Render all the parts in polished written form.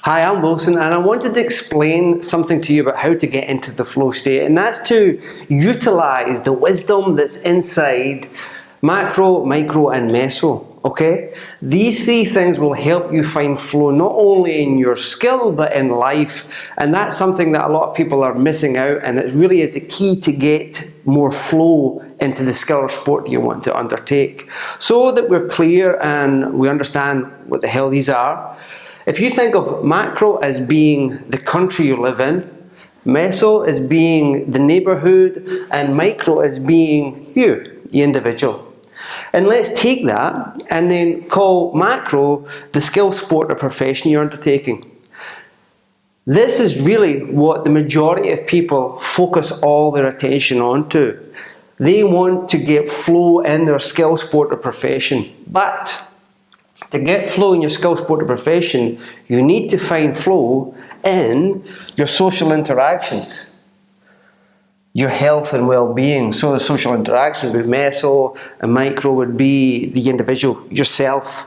Hi, I'm Wilson, and I wanted to explain something to you about how to get into the flow state, and that's to utilize the wisdom that's inside macro, micro, and meso. Okay? These three things will help you find flow not only in your skill but in life, and that's something that a lot of people are missing out, and it really is the key to get more flow into the skill or sport that you want to undertake. So that we're clear and we understand what the hell these are. If you think of macro as being the country you live in, meso as being the neighbourhood, and micro as being you, the individual. And let's take that and then call macro the skill, sport or profession you're undertaking. This is really what the majority of people focus all their attention onto. They want to get flow in their skill, sport or profession. But to get flow in your skill, sport or profession, you need to find flow in your social interactions, your health and well-being. So the social interactions with meso and micro would be the individual, yourself.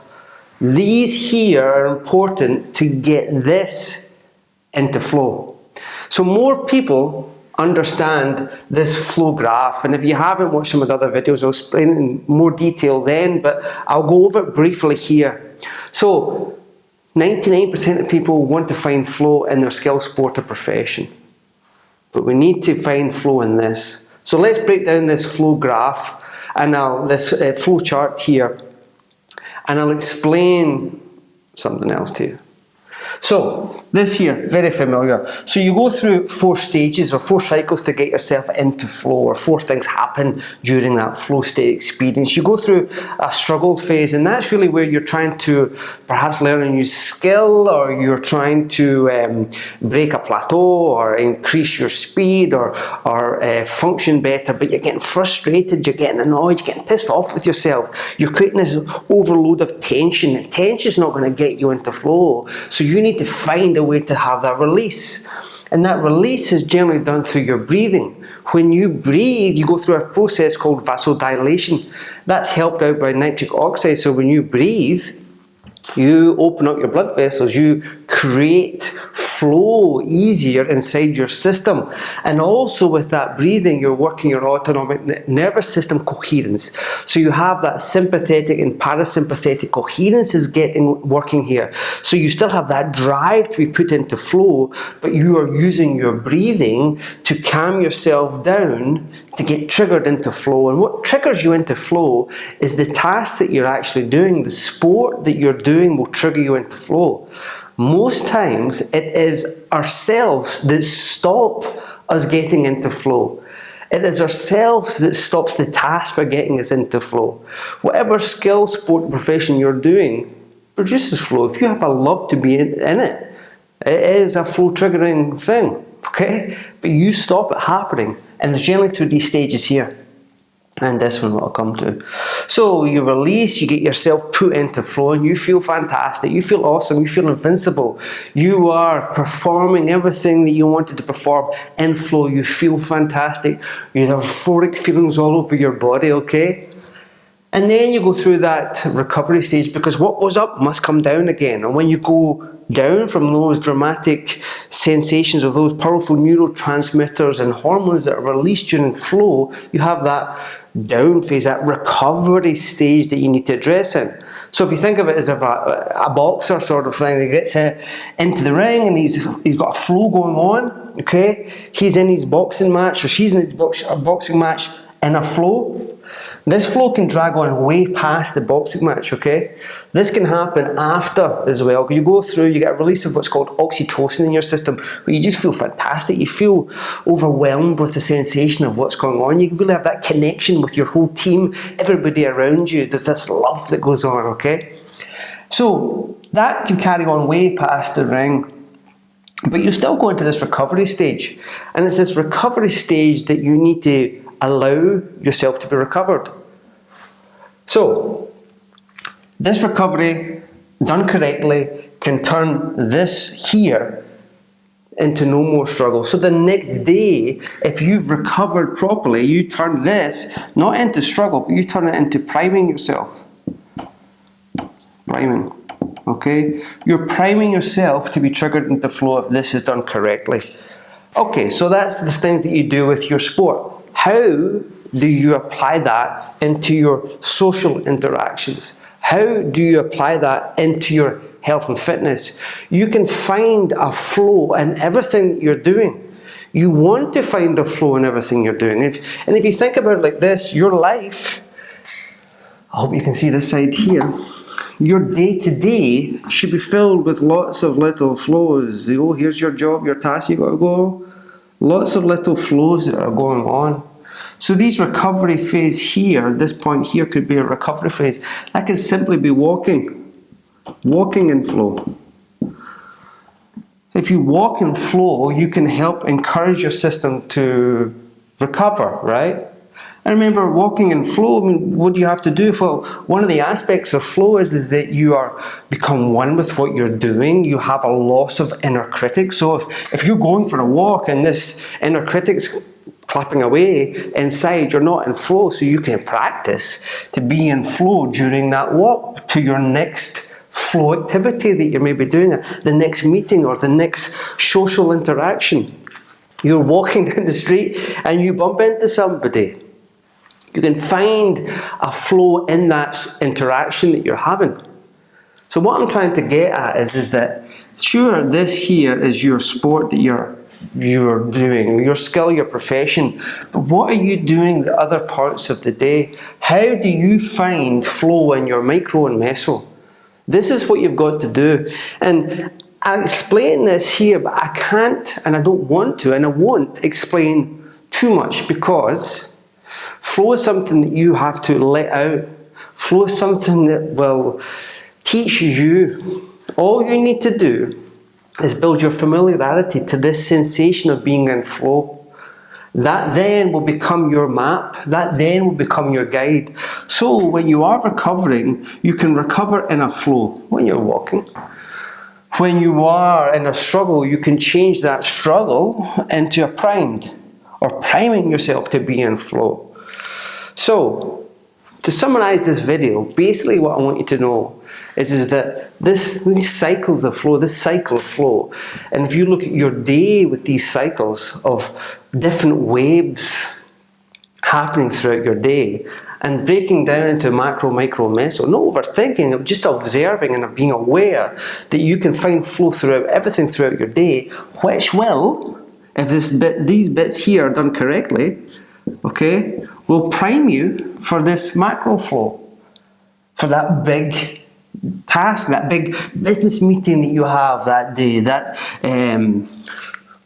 These here are important to get this into flow. So more people understand this flow graph, and if you haven't watched some of the other videos, I'll explain it in more detail then, but I'll go over it briefly here. So 99% of people want to find flow in their skill, sport or profession, but we need to find flow in this. So let's break down this flow graph and this flow chart here, and I'll explain something else to you. So this here, very familiar. So you go through 4 stages or 4 cycles to get yourself into flow, or 4 things happen during that flow state experience. You go through a struggle phase, and that's really where you're trying to perhaps learn a new skill, or you're trying to break a plateau or increase your speed or function better, but you're getting frustrated, you're getting annoyed, you're getting pissed off with yourself. You're creating this overload of tension, and tension is not going to get you into flow. So you need to find a way to have that release. And that release is generally done through your breathing. When you breathe, you go through a process called vasodilation. That's helped out by nitric oxide. So when you breathe, you open up your blood vessels, you create flow easier inside your system. And also with that breathing, you're working your autonomic nervous system coherence. So you have that sympathetic and parasympathetic coherence is working here. So you still have that drive to be put into flow, but you are using your breathing to calm yourself down to get triggered into flow. And what triggers you into flow is the task that you're actually doing. The sport that you're doing will trigger you into flow. Most times it is ourselves that stop us getting into flow. It is ourselves that stops the task for getting us into flow. Whatever skill, sport, profession you're doing produces flow. If you have a love to be in it, it is a flow triggering thing, okay? But you stop it happening, and it's generally through these stages here. And this one will come to. So you release, you get yourself put into flow, and you feel fantastic, you feel awesome, you feel invincible. You are performing everything that you wanted to perform in flow. You feel fantastic. You have euphoric feelings all over your body, okay? And then you go through that recovery stage, because what was up must come down again. And when you go down from those dramatic sensations of those powerful neurotransmitters and hormones that are released during flow, you have that down phase, that recovery stage that you need to address in. So if you think of it as a boxer sort of thing, he gets into the ring and he's got a flow going on, okay? He's in his boxing match, or she's in his boxing match in a flow. This flow can drag on way past the boxing match, okay? This can happen after as well. You go through, you get a release of what's called oxytocin in your system, where you just feel fantastic. You feel overwhelmed with the sensation of what's going on. You really have that connection with your whole team, everybody around you. There's this love that goes on, okay? So that can carry on way past the ring. But you still go into this recovery stage. And it's this recovery stage that you need to allow yourself to be recovered. So, this recovery, done correctly, can turn this here into no more struggle. So the next day, if you've recovered properly, you turn this, not into struggle, but you turn it into priming yourself. Priming. Okay? You're priming yourself to be triggered into flow if this is done correctly. Okay, so that's the things that you do with your sport. How do you apply that into your social interactions? How do you apply that into your health and fitness? You can find a flow in everything you're doing. You want to find a flow in everything you're doing. And if you think about it like this, your life, I hope you can see this side here, your day-to-day should be filled with lots of little flows. Oh, here's your job, your task, you got to go. Lots of little flows that are going on. So these recovery phase here, this point here could be a recovery phase. That could simply be walking in flow. If you walk in flow, you can help encourage your system to recover, right? And remember, walking in flow, I mean, what do you have to do? Well, one of the aspects of flow is that you become one with what you're doing. You have a loss of inner critic. So if you're going for a walk and this inner critic's clapping away inside, you're not in flow, so you can practice to be in flow during that walk to your next flow activity that you may be doing, the next meeting or the next social interaction. You're walking down the street and you bump into somebody. You can find a flow in that interaction that you're having. So what I'm trying to get at is that, sure, this here is your sport that you're doing, your skill, your profession, but what are you doing the other parts of the day? How do you find flow in your micro and meso? This is what you've got to do. And I explain this here, but I can't, and I don't want to, and I won't explain too much, because flow is something that you have to let out. Flow is something that will teach you. All you need to do is build your familiarity to this sensation of being in flow. That then will become your map. That then will become your guide. So when you are recovering, you can recover in a flow when you're walking. When you are in a struggle, you can change that struggle into a primed, or priming yourself to be in flow. So, to summarize this video, basically what I want you to know is that these cycles of flow, this cycle of flow, and if you look at your day with these cycles of different waves happening throughout your day, and breaking down into macro, micro, meso, not overthinking, just observing and being aware that you can find flow throughout everything throughout your day, which will, if these bits here are done correctly, okay, will prime you for this macro flow, for that big task, that big business meeting that you have that day, that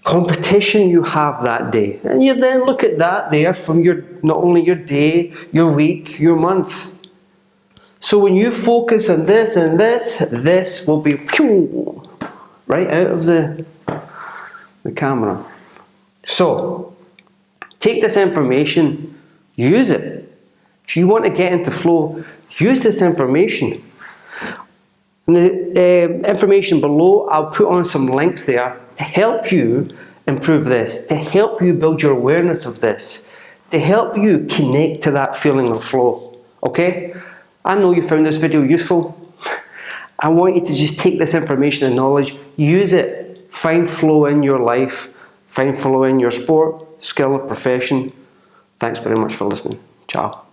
competition you have that day. And you then look at that there from not only your day, your week, your month. So when you focus on this and this will be pew, right out of the camera. So, take this information, use it. If you want to get into flow, use this information. The information below, I'll put on some links there to help you improve this, to help you build your awareness of this, to help you connect to that feeling of flow. Okay? I know you found this video useful. I want you to just take this information and knowledge, use it, find flow in your life, find flow in your sport, skill, or profession. Thanks very much for listening. Ciao.